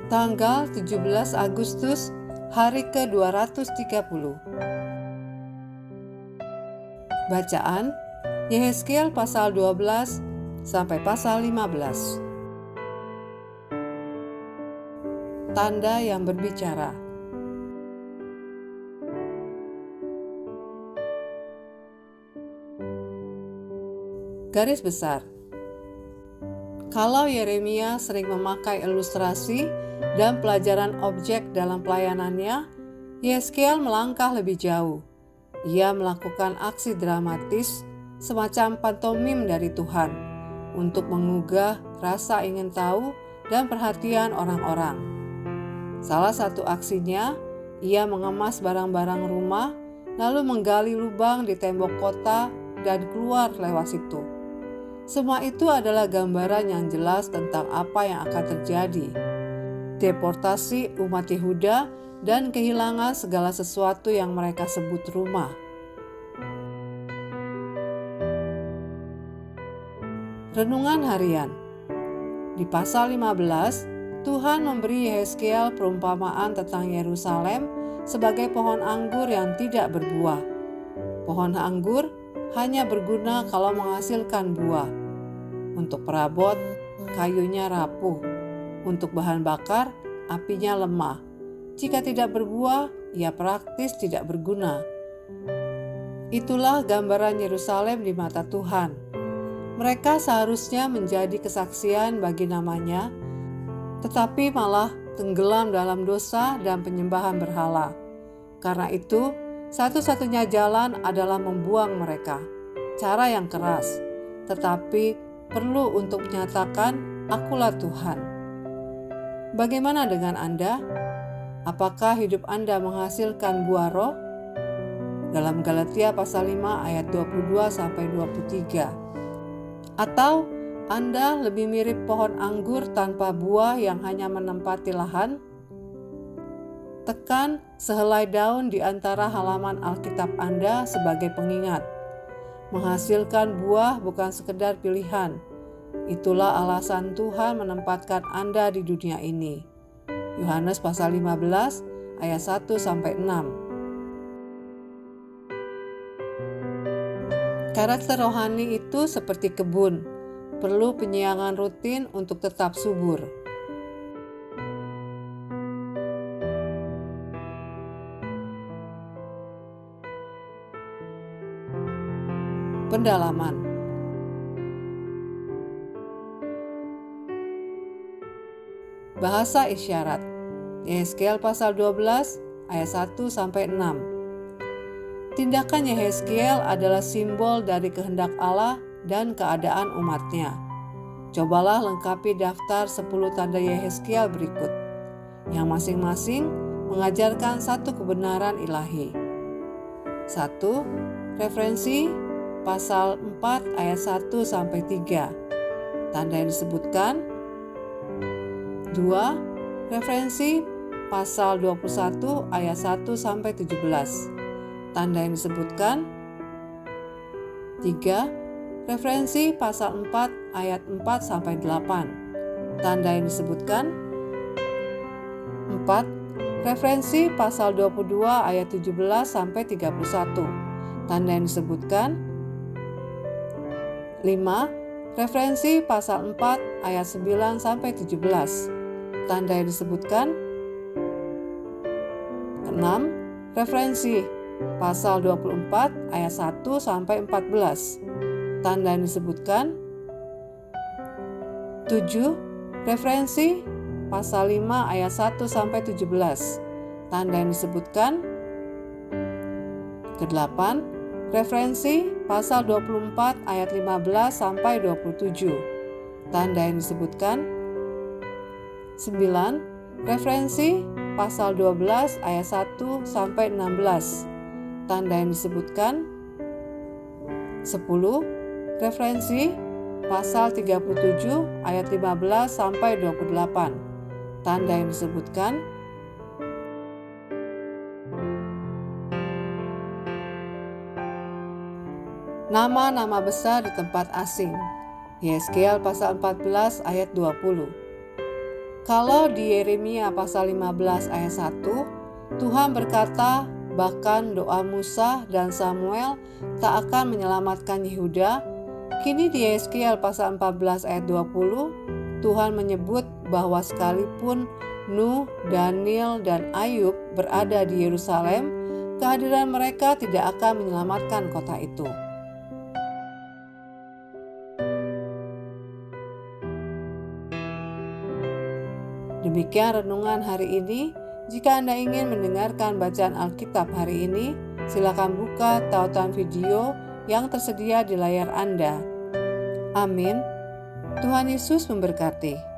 Tanggal 17 Agustus, hari ke-230. Bacaan Yehezkiel pasal 12 sampai pasal 15. Tanda yang berbicara. Garis besar. Kalau Yeremia sering memakai ilustrasi dan pelajaran objek dalam pelayanannya, Yehezkiel melangkah lebih jauh. Ia melakukan aksi dramatis semacam pantomim dari Tuhan untuk menggugah rasa ingin tahu dan perhatian orang-orang. Salah satu aksinya, ia mengemas barang-barang rumah lalu menggali lubang di tembok kota dan keluar lewat situ. Semua itu adalah gambaran yang jelas tentang apa yang akan terjadi. Deportasi umat Yehuda dan kehilangan segala sesuatu yang mereka sebut rumah. Renungan harian. Di pasal 15, Tuhan memberi Yehezkiel perumpamaan tentang Yerusalem sebagai pohon anggur yang tidak berbuah. Pohon anggur hanya berguna kalau menghasilkan buah. Untuk perabot, kayunya rapuh. Untuk bahan bakar, apinya lemah. Jika tidak berbuah, ia praktis tidak berguna. Itulah gambaran Yerusalem di mata Tuhan. Mereka seharusnya menjadi kesaksian bagi namanya, tetapi malah tenggelam dalam dosa dan penyembahan berhala. Karena itu, satu-satunya jalan adalah membuang mereka. Cara yang keras, tetapi perlu untuk menyatakan, "Akulah Tuhan." Bagaimana dengan Anda? Apakah hidup Anda menghasilkan buah roh? Dalam Galatia pasal 5 ayat 22-23. Atau Anda lebih mirip pohon anggur tanpa buah yang hanya menempati lahan? Tekan sehelai daun di antara halaman Alkitab Anda sebagai pengingat. Menghasilkan buah bukan sekedar pilihan. Itulah alasan Tuhan menempatkan Anda di dunia ini. Yohanes pasal 15 ayat 1-6. Karakter rohani itu seperti kebun, perlu penyiangan rutin untuk tetap subur. Pendalaman. Bahasa isyarat. Yehezkiel pasal 12 ayat 1-6. Tindakan Yehezkiel adalah simbol dari kehendak Allah dan keadaan umatnya. Cobalah lengkapi daftar 10 tanda Yehezkiel berikut, yang masing-masing mengajarkan satu kebenaran ilahi. 1. Referensi pasal 4 ayat 1-3. Tanda yang disebutkan. 2. Referensi pasal 21 ayat 1-17. Tanda yang disebutkan. 3. Referensi pasal 4 ayat 4-8. Tanda yang disebutkan. 4. Referensi pasal 22 ayat 17-31. Tanda yang disebutkan. 5. Referensi pasal 4 ayat 9-17. Tanda yang disebutkan. 6. Referensi pasal 24 ayat 1-14. Tanda yang disebutkan. 7. Referensi pasal 5 ayat 1-17. Tanda yang disebutkan. 8. Referensi pasal 24 ayat 15-27. Tanda yang disebutkan. 9. Referensi pasal 12 ayat 1-16. Tanda yang disebutkan. 10. Referensi pasal 37 ayat 15-28. Tanda yang disebutkan. Nama-nama besar di tempat asing. Yehezkiel pasal 14 ayat 20. Kalau di Yeremia pasal 15 ayat 1, Tuhan berkata bahkan doa Musa dan Samuel tak akan menyelamatkan Yehuda. Kini di Yeskiel pasal 14 ayat 20, Tuhan menyebut bahwa sekalipun Nuh, Daniel, dan Ayub berada di Yerusalem, kehadiran mereka tidak akan menyelamatkan kota itu. Demikian renungan hari ini. Jika Anda ingin mendengarkan bacaan Alkitab hari ini, silakan buka tautan video yang tersedia di layar Anda. Amin. Tuhan Yesus memberkati.